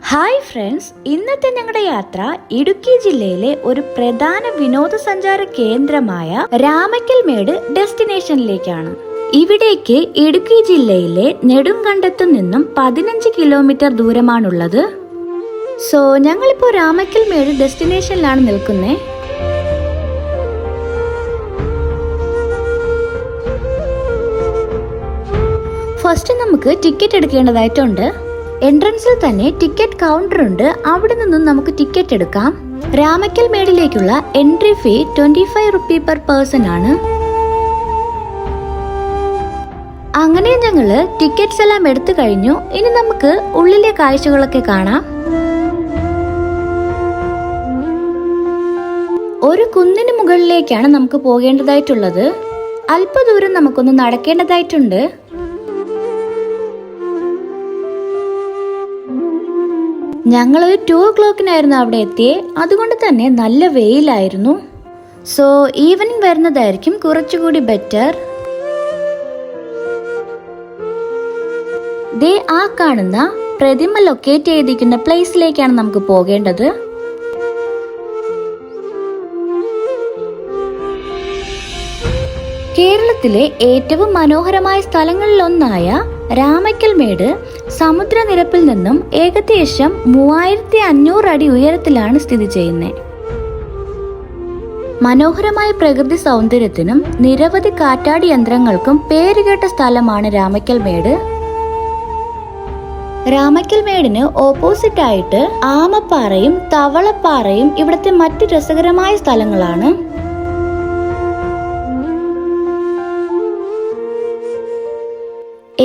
Hi friends, ഇന്നത്തെ ഞങ്ങളുടെ യാത്ര ഇടുക്കി ജില്ലയിലെ ഒരു പ്രധാന വിനോദസഞ്ചാര കേന്ദ്രമായ രാമക്കൽമേട് ഡെസ്റ്റിനേഷനിലേക്കാണ്. ഇവിടേക്ക് ഇടുക്കി ജില്ലയിലെ നെടുങ്കണ്ടത്തു നിന്നും 15 കിലോമീറ്റർ ദൂരമാണുള്ളത്. സോ ഞങ്ങളിപ്പോ രാമക്കൽമേട് ഡെസ്റ്റിനേഷനിലാണ് നിൽക്കുന്നത്. ഫസ്റ്റ് നമുക്ക് ടിക്കറ്റ് എടുക്കേണ്ടതായിട്ടുണ്ട്. എൻട്രൻസിൽ തന്നെ ടിക്കറ്റ് കൗണ്ടർ ഉണ്ട്. അവിടെ നിന്നും നമുക്ക് ടിക്കറ്റ് എടുക്കാം. രാമക്കൽമേടിലേക്കുള്ള entry fee 25 rupee per person ആണ്. അങ്ങനെ ഞങ്ങള് ടിക്കറ്റ്സ് എല്ലാം എടുത്തു കഴിഞ്ഞു. ഇനി നമുക്ക് ഉള്ളിലെ കാഴ്ചകളൊക്കെ കാണാം. ഒരു കുന്നിന് മുകളിലേക്കാണ് നമുക്ക് പോകേണ്ടതായിട്ടുള്ളത്. അല്പദൂരം നമുക്കൊന്ന് നടക്കേണ്ടതായിട്ടുണ്ട്. ഞങ്ങൾ 2 o'clock അവിടെ എത്തിയേ. അതുകൊണ്ട് തന്നെ നല്ല വെയിലായിരുന്നു. സോ ഈവനിങ് വരുന്നതായിരിക്കും കുറച്ചുകൂടി ബെറ്റർ. ദേ ആ കാണുന്ന പ്രതിമ ലൊക്കേറ്റ് ചെയ്തിരിക്കുന്ന പ്ലേസിലേക്കാണ് നമുക്ക് പോകേണ്ടത്. കേരളത്തിലെ ഏറ്റവും മനോഹരമായ സ്ഥലങ്ങളിലൊന്നായ രാമക്കൽമേട് സമുദ്രനിരപ്പിൽ നിന്നും ഏകദേശം 3500 അടി ഉയരത്തിലാണ് സ്ഥിതി ചെയ്യുന്നത്. മനോഹരമായ പ്രകൃതി സൗന്ദര്യത്തിനും നിരവധി കാറ്റാടി യന്ത്രങ്ങൾക്കും പേരുകേട്ട സ്ഥലമാണ് രാമക്കൽമേട്. രാമക്കൽമേടിന് ഓപ്പോസിറ്റ് ആയിട്ട് ആമപ്പാറയും തവളപ്പാറയും ഇവിടുത്തെ മറ്റു രസകരമായ സ്ഥലങ്ങളാണ്.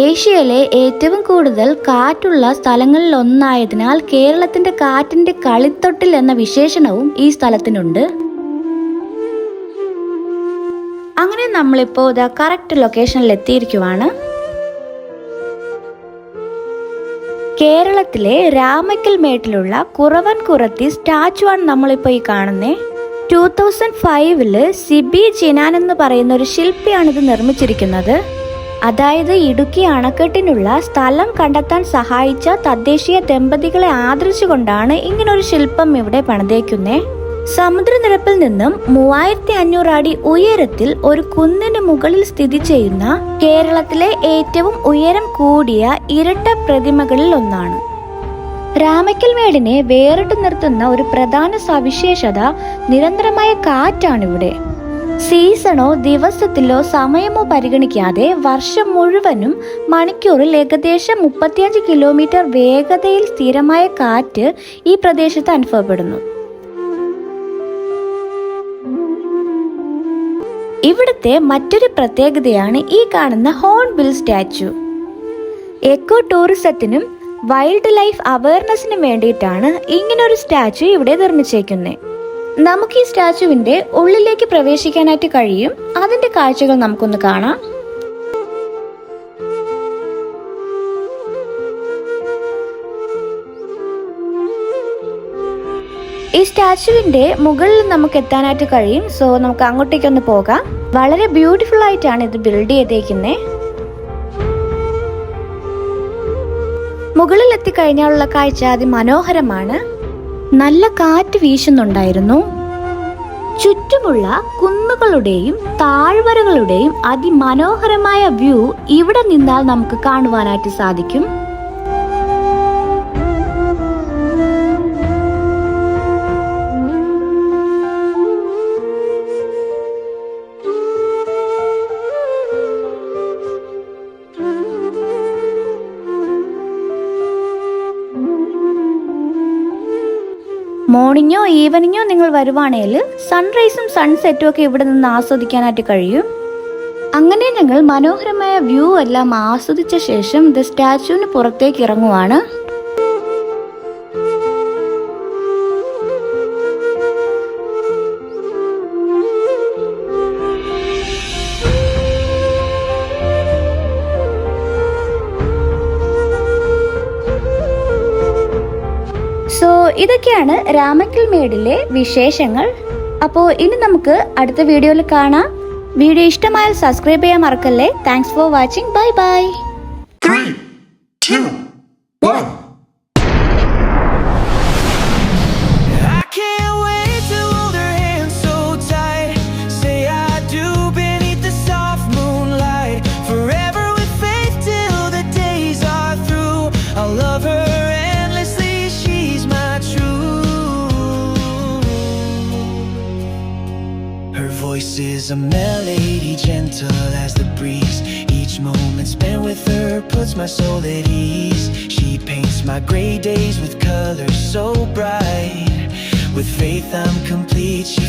ഏഷ്യയിലെ ഏറ്റവും കൂടുതൽ കാറ്റുള്ള സ്ഥലങ്ങളിൽ ഒന്നായതിനാൽ കേരളത്തിന്റെ കാറ്റിന്റെ കളിത്തൊട്ടിൽ എന്ന വിശേഷണവും ഈ സ്ഥലത്തിനുണ്ട്. അങ്ങനെ നമ്മളിപ്പോ കറക്റ്റ് ലൊക്കേഷനിൽ എത്തിയിരിക്കുവാണ്. കേരളത്തിലെ രാമക്കൽമേട്ടിലുള്ള കുറവൻ കുറത്തി സ്റ്റാച്ചു ആണ് നമ്മളിപ്പോ ഈ കാണുന്നേ. 2005 സിബി ചിനാൻ എന്ന് പറയുന്ന ഒരു ശില്പിയാണ് ഇത് നിർമ്മിച്ചിരിക്കുന്നത്. അതായത് ഇടുക്കി അണക്കെട്ടിനുള്ള സ്ഥലം കണ്ടെത്താൻ സഹായിച്ച തദ്ദേശീയ ദമ്പതികളെ ആദരിച്ചുകൊണ്ടാണ് ഇങ്ങനൊരു ശില്പം ഇവിടെ പണിതേക്കുന്നേ. സമുദ്രനിരപ്പിൽ നിന്നും 3500 അടി ഉയരത്തിൽ ഒരു കുന്നിന് മുകളിൽ സ്ഥിതി ചെയ്യുന്ന കേരളത്തിലെ ഏറ്റവും ഉയരം കൂടിയ ഇരട്ട പ്രതിമകളിൽ ഒന്നാണ്. രാമക്കൽമേടിനെ വേറിട്ട് നിർത്തുന്ന ഒരു പ്രധാന സവിശേഷത നിരന്തരമായ കാറ്റാണിവിടെ. സീസണോ ദിവസത്തിലോ സമയമോ പരിഗണിക്കാതെ വർഷം മുഴുവനും മണിക്കൂറിൽ ഏകദേശം 35 കിലോമീറ്റർ വേഗതയിൽ സ്ഥിരമായ കാറ്റ് ഈ പ്രദേശത്ത് അനുഭവപ്പെടുന്നു. ഇവിടുത്തെ മറ്റൊരു പ്രത്യേകതയാണ് ഈ കാണുന്ന ഹോൺബിൽ സ്റ്റാച്ചു. എക്കോ ടൂറിസത്തിനും വൈൽഡ് ലൈഫ് അവയർനെസ്സിനും വേണ്ടിയിട്ടാണ് ഇങ്ങനൊരു സ്റ്റാച്ചു ഇവിടെ നിർമ്മിച്ചേക്കുന്നത്. നമുക്ക് ഈ സ്റ്റാച്ചുവിന്റെ ഉള്ളിലേക്ക് പ്രവേശിക്കാനായിട്ട് കഴിയും. അതിന്റെ കാഴ്ചകൾ നമുക്കൊന്ന് കാണാം. ഈ സ്റ്റാച്ചുവിന്റെ മുകളിൽ നമുക്ക് എത്താനായിട്ട് കഴിയും. സോ നമുക്ക് അങ്ങോട്ടേക്കൊന്ന് പോകാം. വളരെ ബ്യൂട്ടിഫുൾ ആയിട്ടാണ് ഇത് ബിൽഡ് ചെയ്തേക്കുന്നത്. മുകളിൽ എത്തിക്കഴിഞ്ഞാലുള്ള കാഴ്ച അതിമനോഹരമാണ്. നല്ല കാറ്റ് വീശുന്നുണ്ടായിരുന്നു. ചുറ്റുമുള്ള കുന്നുകളുടെയും താഴ്വരകളുടെയും അതിമനോഹരമായ വ്യൂ ഇവിടെ നിന്നാൽ നമുക്ക് കാണുവാനായിട്ട് സാധിക്കും. മോർണിംഗോ ഈവനിങ്ങോ നിങ്ങൾ വരുവാണെങ്കിൽ സൺറൈസും സൺസെറ്റും ഒക്കെ ഇവിടെ നിന്ന് ആസ്വദിക്കാനായിട്ട് കഴിയും. അങ്ങനെ ഞങ്ങൾ മനോഹരമായ വ്യൂ എല്ലാം ആസ്വദിച്ച ശേഷം സ്റ്റാച്ചുവിന് പുറത്തേക്ക് ഇറങ്ങുവാണ്. സോ ഇതൊക്കെയാണ് രാമക്കൽമേടിലെ വിശേഷങ്ങൾ. അപ്പോൾ ഇനി നമുക്ക് അടുത്ത വീഡിയോയിൽ കാണാം. വീഡിയോ ഇഷ്ടമായാൽ സബ്സ്ക്രൈബ് ചെയ്യാൻ മറക്കല്ലേ. Thanks for watching. Bye bye. 3, 2, 1 voice is a melody, gentle as the breeze. Each moment spent with her puts my soul at ease. She paints my gray days with colors so bright. With faith I'm complete. She